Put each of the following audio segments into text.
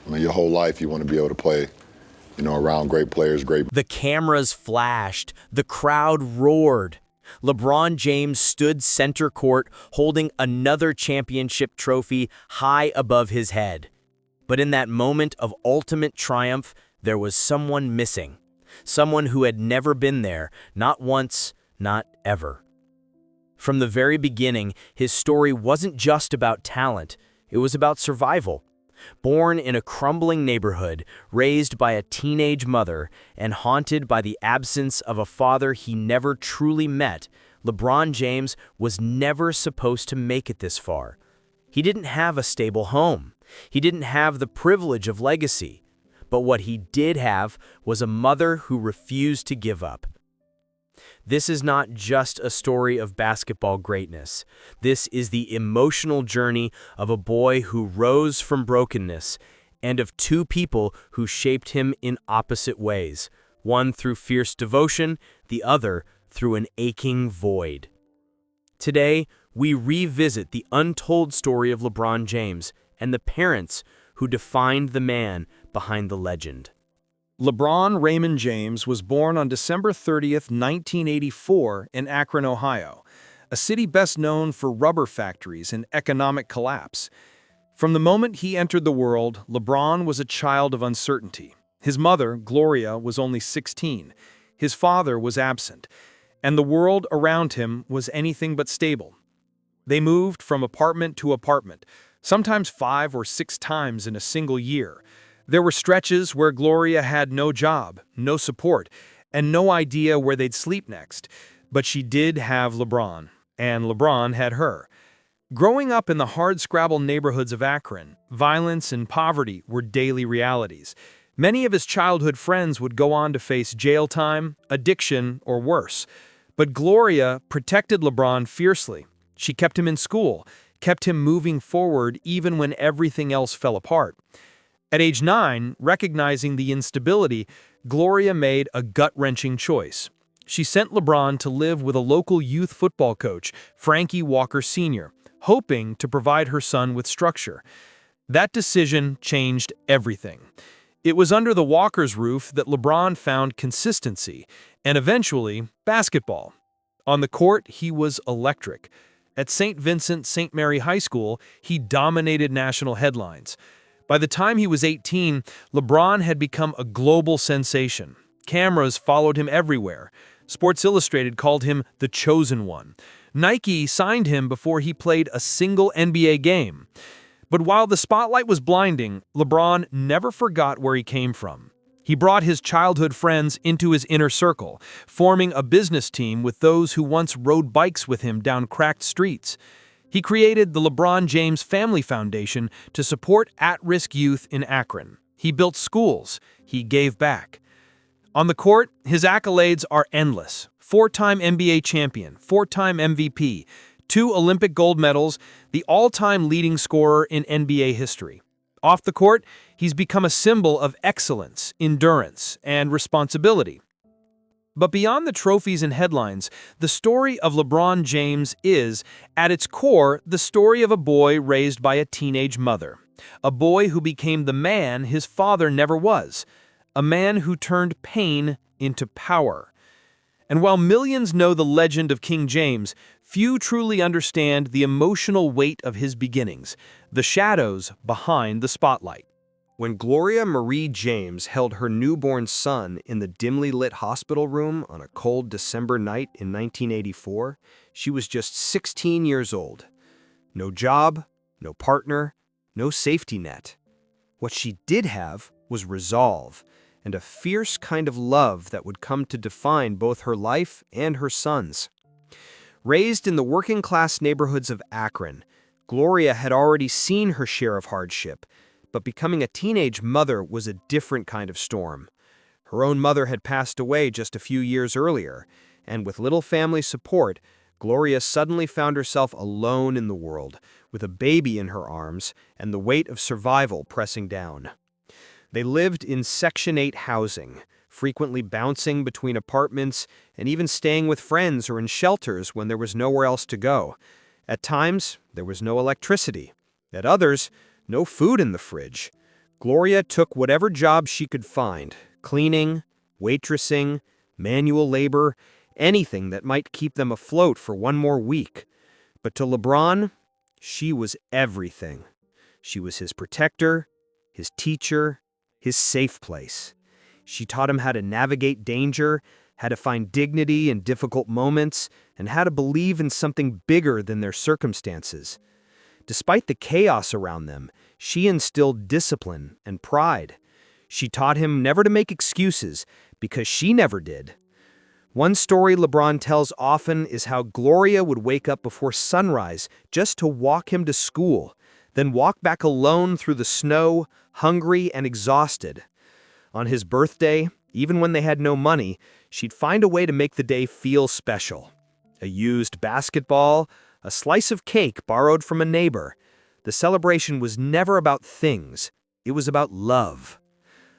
I mean, your whole life you want to be able to play, around great players, great. The cameras flashed, the crowd roared. LeBron James stood center court holding another championship trophy high above his head. But in that moment of ultimate triumph, there was someone missing. Someone who had never been there, not once, not ever. From the very beginning, his story wasn't just about talent, it was about survival. Born in a crumbling neighborhood, raised by a teenage mother, and haunted by the absence of a father he never truly met, LeBron James was never supposed to make it this far. He didn't have a stable home. He didn't have the privilege of legacy. But what he did have was a mother who refused to give up. This is not just a story of basketball greatness. This is the emotional journey of a boy who rose from brokenness and of two people who shaped him in opposite ways, one through fierce devotion, the other through an aching void. Today, we revisit the untold story of LeBron James and the parents who defined the man behind the legend. LeBron Raymond James was born on December 30th, 1984 in Akron, Ohio, a city best known for rubber factories and economic collapse. From the moment he entered the world, LeBron was a child of uncertainty. His mother, Gloria, was only 16. His father was absent, and the world around him was anything but stable. They moved from apartment to apartment, sometimes 5 or 6 times in a single year. There were stretches where Gloria had no job, no support, and no idea where they'd sleep next. But she did have LeBron, and LeBron had her. Growing up in the hardscrabble neighborhoods of Akron, violence and poverty were daily realities. Many of his childhood friends would go on to face jail time, addiction, or worse. But Gloria protected LeBron fiercely. She kept him in school, kept him moving forward even when everything else fell apart. At age 9, recognizing the instability, Gloria made a gut-wrenching choice. She sent LeBron to live with a local youth football coach, Frankie Walker Sr., hoping to provide her son with structure. That decision changed everything. It was under the Walkers' roof that LeBron found consistency, and eventually, basketball. On the court, he was electric. At St. Vincent St. Mary High School, he dominated national headlines. By the time he was 18, LeBron had become a global sensation. Cameras followed him everywhere. Sports Illustrated called him the chosen one. Nike signed him before he played a single NBA game. But while the spotlight was blinding, LeBron never forgot where he came from. He brought his childhood friends into his inner circle, forming a business team with those who once rode bikes with him down cracked streets. He created the LeBron James Family Foundation to support at-risk youth in Akron. He built schools. He gave back. On the court, his accolades are endless. 4-time NBA champion, 4-time MVP, 2 Olympic gold medals, the all-time leading scorer in NBA history. Off the court, he's become a symbol of excellence, endurance, and responsibility. But beyond the trophies and headlines, the story of LeBron James is, at its core, the story of a boy raised by a teenage mother. A boy who became the man his father never was. A man who turned pain into power. And while millions know the legend of King James, few truly understand the emotional weight of his beginnings, the shadows behind the spotlight. When Gloria Marie James held her newborn son in the dimly lit hospital room on a cold December night in 1984, she was just 16 years old. No job, no partner, no safety net. What she did have was resolve, and a fierce kind of love that would come to define both her life and her son's. Raised in the working-class neighborhoods of Akron, Gloria had already seen her share of hardship, but becoming a teenage mother was a different kind of storm. Her own mother had passed away just a few years earlier, and with little family support, Gloria suddenly found herself alone in the world, with a baby in her arms and the weight of survival pressing down. They lived in Section 8 housing, frequently bouncing between apartments and even staying with friends or in shelters when there was nowhere else to go. At times, there was no electricity. At others, no food in the fridge. Gloria took whatever job she could find, cleaning, waitressing, manual labor, anything that might keep them afloat for one more week. But to LeBron, she was everything. She was his protector, his teacher, his safe place. She taught him how to navigate danger, how to find dignity in difficult moments, and how to believe in something bigger than their circumstances. Despite the chaos around them, she instilled discipline and pride. She taught him never to make excuses, because she never did. One story LeBron tells often is how Gloria would wake up before sunrise just to walk him to school, then walk back alone through the snow, hungry and exhausted. On his birthday, even when they had no money, she'd find a way to make the day feel special. A used basketball, a slice of cake borrowed from a neighbor. The celebration was never about things, it was about love.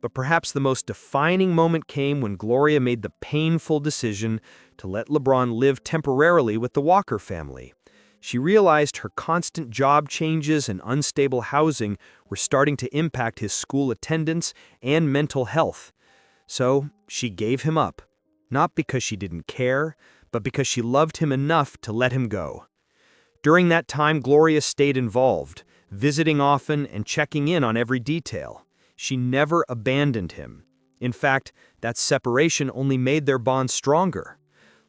But perhaps the most defining moment came when Gloria made the painful decision to let LeBron live temporarily with the Walker family. She realized her constant job changes and unstable housing were starting to impact his school attendance and mental health. So she gave him up, not because she didn't care, but because she loved him enough to let him go. During that time, Gloria stayed involved, visiting often and checking in on every detail. She never abandoned him. In fact, that separation only made their bond stronger.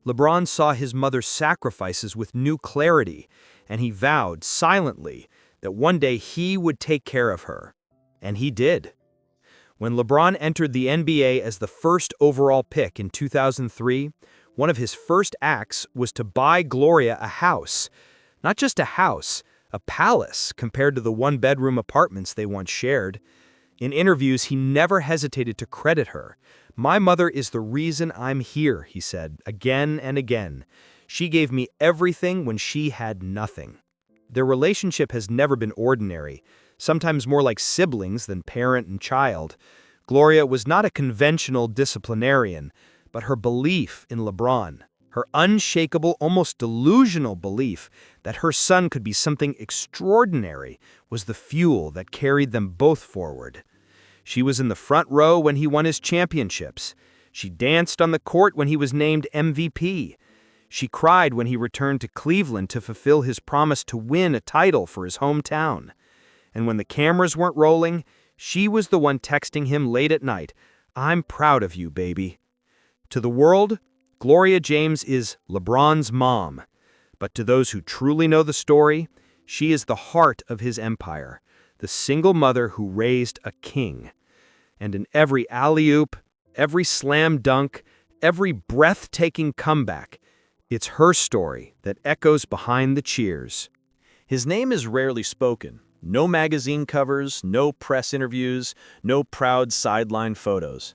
LeBron saw his mother's sacrifices with new clarity, and he vowed, silently, that one day he would take care of her. And he did. When LeBron entered the NBA as the first overall pick in 2003, one of his first acts was to buy Gloria a house. Not just a house, a palace compared to the one-bedroom apartments they once shared. In interviews, he never hesitated to credit her. "My mother is the reason I'm here," he said, again and again. "She gave me everything when she had nothing." Their relationship has never been ordinary, sometimes more like siblings than parent and child. Gloria was not a conventional disciplinarian, but her belief in LeBron, her unshakable, almost delusional belief that her son could be something extraordinary, was the fuel that carried them both forward. She was in the front row when he won his championships. She danced on the court when he was named MVP. She cried when he returned to Cleveland to fulfill his promise to win a title for his hometown. And when the cameras weren't rolling, she was the one texting him late at night, "I'm proud of you, baby." To the world, Gloria James is LeBron's mom. But to those who truly know the story, she is the heart of his empire, the single mother who raised a king. And in every alley-oop, every slam dunk, every breathtaking comeback, it's her story that echoes behind the cheers. His name is rarely spoken. No magazine covers, no press interviews, no proud sideline photos.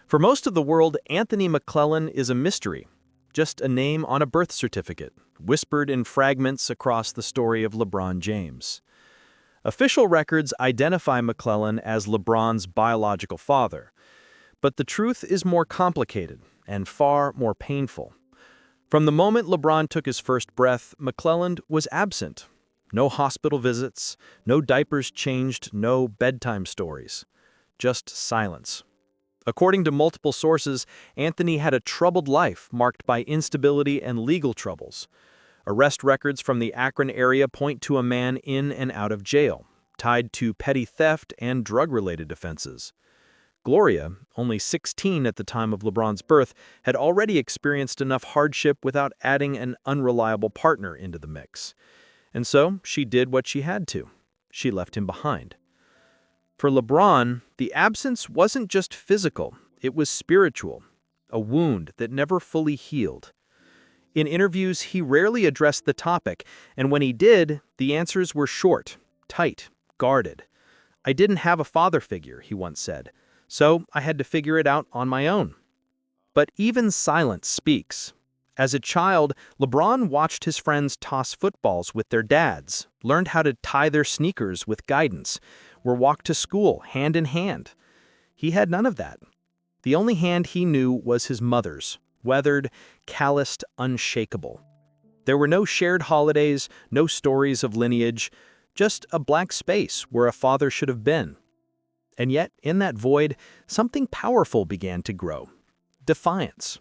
For most of the world, Anthony McClellan is a mystery, just a name on a birth certificate, whispered in fragments across the story of LeBron James. Official records identify McClellan as LeBron's biological father, but the truth is more complicated and far more painful. From the moment LeBron took his first breath, McClellan was absent. No hospital visits, no diapers changed, no bedtime stories. Just silence. According to multiple sources, Anthony had a troubled life marked by instability and legal troubles. Arrest records from the Akron area point to a man in and out of jail, tied to petty theft and drug-related offenses. Gloria, only 16 at the time of LeBron's birth, had already experienced enough hardship without adding an unreliable partner into the mix. And so she did what she had to. She left him behind. For LeBron, the absence wasn't just physical, it was spiritual, a wound that never fully healed. In interviews, he rarely addressed the topic, and when he did, the answers were short, tight, guarded. "I didn't have a father figure," he once said, "so I had to figure it out on my own." But even silence speaks. As a child, LeBron watched his friends toss footballs with their dads, learned how to tie their sneakers with guidance, or walk to school hand in hand. He had none of that. The only hand he knew was his mother's, weathered, calloused, unshakable. There were no shared holidays, no stories of lineage, just a blank space where a father should have been. And yet, in that void, something powerful began to grow. Defiance.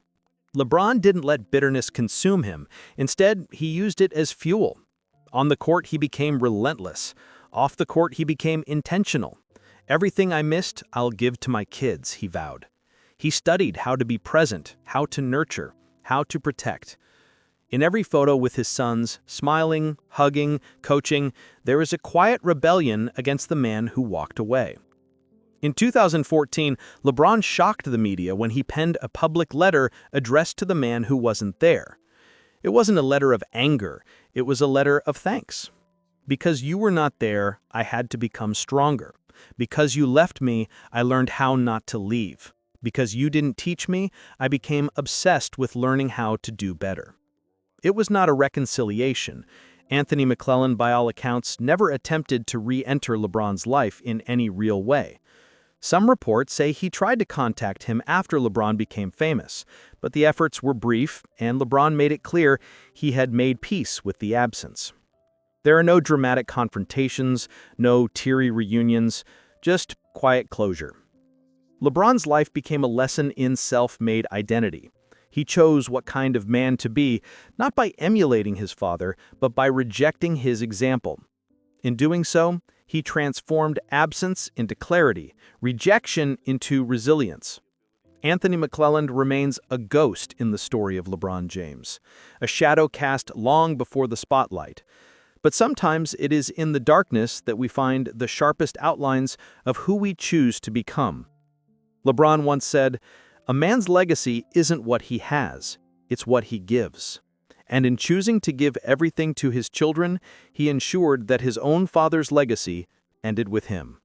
LeBron didn't let bitterness consume him. Instead, he used it as fuel. On the court, he became relentless. Off the court, he became intentional. Everything I missed, I'll give to my kids, he vowed. He studied how to be present, how to nurture, how to protect. In every photo with his sons, smiling, hugging, coaching, there is a quiet rebellion against the man who walked away. In 2014, LeBron shocked the media when he penned a public letter addressed to the man who wasn't there. It wasn't a letter of anger, it was a letter of thanks. Because you were not there, I had to become stronger. Because you left me, I learned how not to leave. Because you didn't teach me, I became obsessed with learning how to do better. It was not a reconciliation. Anthony McClellan, by all accounts, never attempted to re-enter LeBron's life in any real way. Some reports say he tried to contact him after LeBron became famous, but the efforts were brief, and LeBron made it clear he had made peace with the absence. There are no dramatic confrontations, no teary reunions, just quiet closure. LeBron's life became a lesson in self-made identity. He chose what kind of man to be, not by emulating his father, but by rejecting his example. In doing so, he transformed absence into clarity, rejection into resilience. Anthony McClellan remains a ghost in the story of LeBron James, a shadow cast long before the spotlight. But sometimes it is in the darkness that we find the sharpest outlines of who we choose to become. LeBron once said, "A man's legacy isn't what he has, it's what he gives." And in choosing to give everything to his children, he ensured that his own father's legacy ended with him.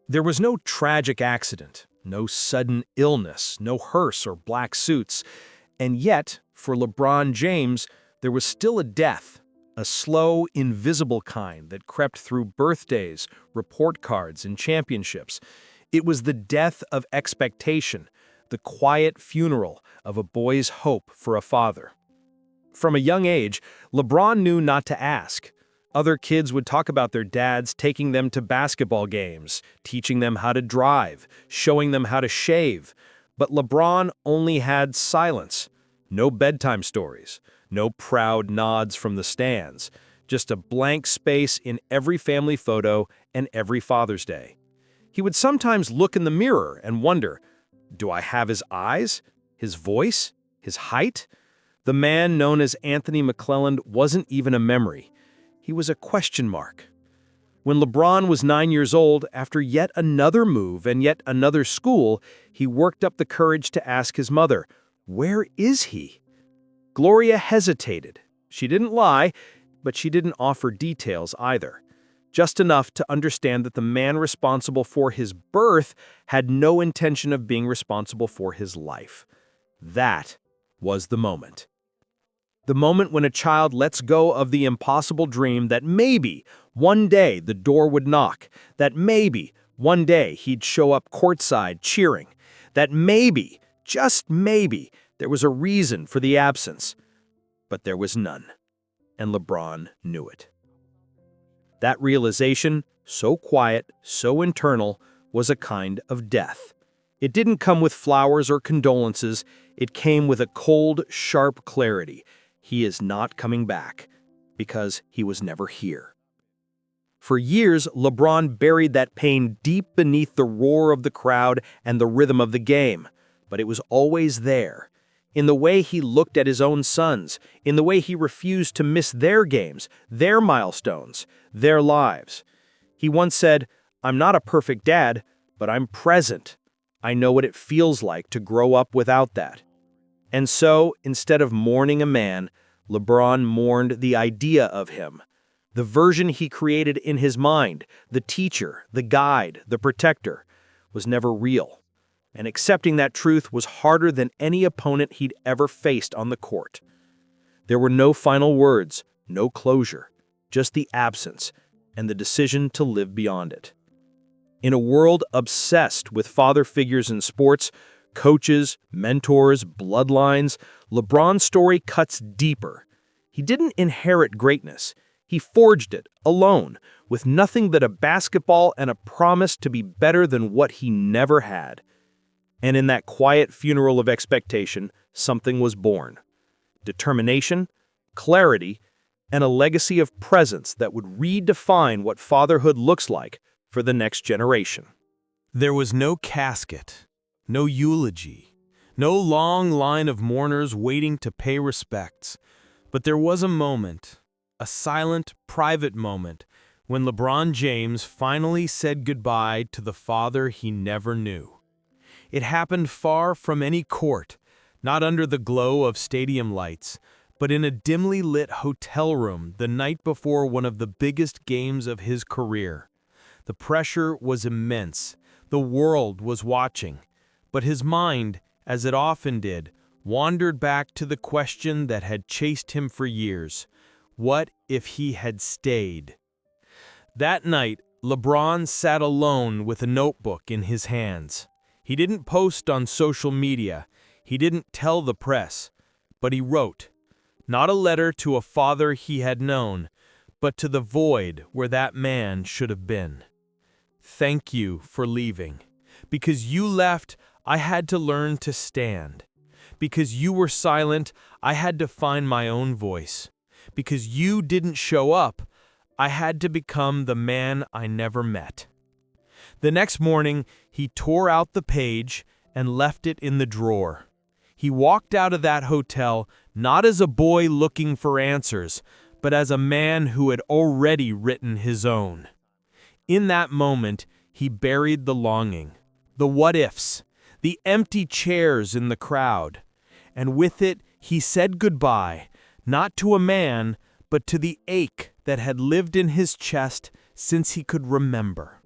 There was no tragic accident, no sudden illness, no hearse or black suits. And yet, for LeBron James, there was still a death, a slow, invisible kind that crept through birthdays, report cards, and championships. It was the death of expectation, the quiet funeral of a boy's hope for a father. From a young age, LeBron knew not to ask. Other kids would talk about their dads taking them to basketball games, teaching them how to drive, showing them how to shave. But LeBron only had silence. No bedtime stories, no proud nods from the stands, just a blank space in every family photo and every Father's Day. He would sometimes look in the mirror and wonder, do I have his eyes, his voice, his height? The man known as Anthony McClellan wasn't even a memory. He was a question mark. When LeBron was 9 years old, after yet another move and yet another school, he worked up the courage to ask his mother, "Where is he?" Gloria hesitated. She didn't lie, but she didn't offer details either. Just enough to understand that the man responsible for his birth had no intention of being responsible for his life. That was the moment. The moment when a child lets go of the impossible dream that maybe one day the door would knock, that maybe one day he'd show up courtside cheering, that maybe, just maybe, there was a reason for the absence. But there was none, and LeBron knew it. That realization, so quiet, so internal, was a kind of death. It didn't come with flowers or condolences. It came with a cold, sharp clarity. He is not coming back, because he was never here. For years, LeBron buried that pain deep beneath the roar of the crowd and the rhythm of the game, but it was always there. In the way he looked at his own sons, in the way he refused to miss their games, their milestones, their lives. He once said, "I'm not a perfect dad, but I'm present. I know what it feels like to grow up without that." And so, instead of mourning a man, LeBron mourned the idea of him. The version he created in his mind, the teacher, the guide, the protector, was never real. And accepting that truth was harder than any opponent he'd ever faced on the court. There were no final words, no closure, just the absence and the decision to live beyond it. In a world obsessed with father figures in sports, coaches, mentors, bloodlines, LeBron's story cuts deeper. He didn't inherit greatness. He forged it, alone, with nothing but a basketball and a promise to be better than what he never had. And in that quiet funeral of expectation, something was born. Determination, clarity, and a legacy of presence that would redefine what fatherhood looks like for the next generation. There was no casket, no eulogy, no long line of mourners waiting to pay respects, but there was a moment, a silent, private moment, when LeBron James finally said goodbye to the father he never knew. It happened far from any court, not under the glow of stadium lights, but in a dimly lit hotel room the night before one of the biggest games of his career. The pressure was immense. The world was watching. But his mind, as it often did, wandered back to the question that had chased him for years. What if he had stayed? That night, LeBron sat alone with a notebook in his hands. He didn't post on social media. He didn't tell the press. But he wrote, not a letter to a father he had known, but to the void where that man should have been. Thank you for leaving. Because you left, I had to learn to stand. Because you were silent, I had to find my own voice. Because you didn't show up, I had to become the man I never met. The next morning, he tore out the page and left it in the drawer. He walked out of that hotel not as a boy looking for answers, but as a man who had already written his own. In that moment, he buried the longing, the what-ifs, the empty chairs in the crowd. And with it, he said goodbye, not to a man, but to the ache that had lived in his chest since he could remember.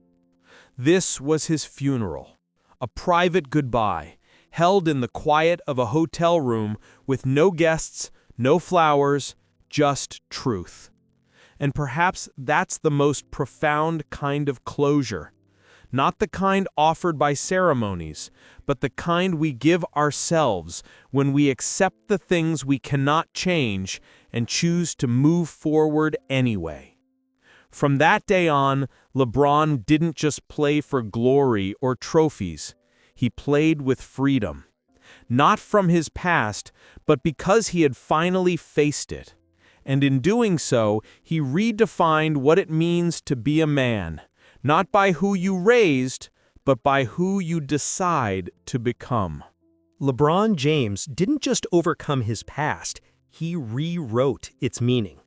This was his funeral, a private goodbye, held in the quiet of a hotel room with no guests, no flowers, just truth. And perhaps that's the most profound kind of closure. Not the kind offered by ceremonies, but the kind we give ourselves when we accept the things we cannot change and choose to move forward anyway. From that day on, LeBron didn't just play for glory or trophies. He played with freedom. Not from his past, but because he had finally faced it. And in doing so, he redefined what it means to be a man, not by who you raised, but by who you decide to become. LeBron James didn't just overcome his past, he rewrote its meaning.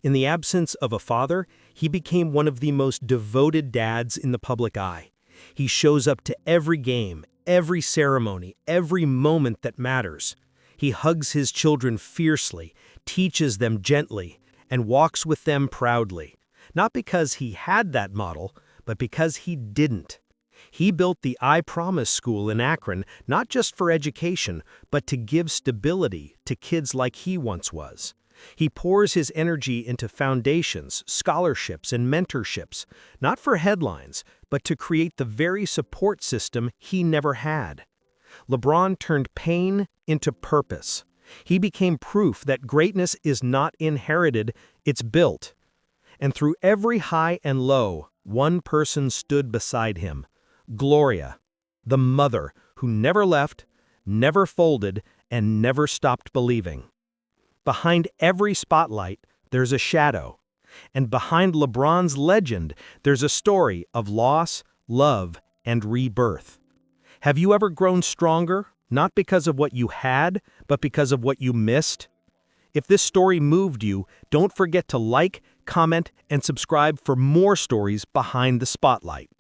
In the absence of a father, he became one of the most devoted dads in the public eye. He shows up to every game, every ceremony, every moment that matters. He hugs his children fiercely, teaches them gently, and walks with them proudly. Not because he had that model, but because he didn't. He built the I Promise School in Akron not just for education, but to give stability to kids like he once was. He pours his energy into foundations, scholarships, and mentorships, not for headlines, but to create the very support system he never had. LeBron turned pain into purpose. He became proof that greatness is not inherited, it's built. And through every high and low, one person stood beside him, Gloria, the mother who never left, never folded, and never stopped believing. Behind every spotlight, there's a shadow. And behind LeBron's legend, there's a story of loss, love, and rebirth. Have you ever grown stronger, not because of what you had, but because of what you missed? If this story moved you, don't forget to like, comment, and subscribe for more stories behind the spotlight.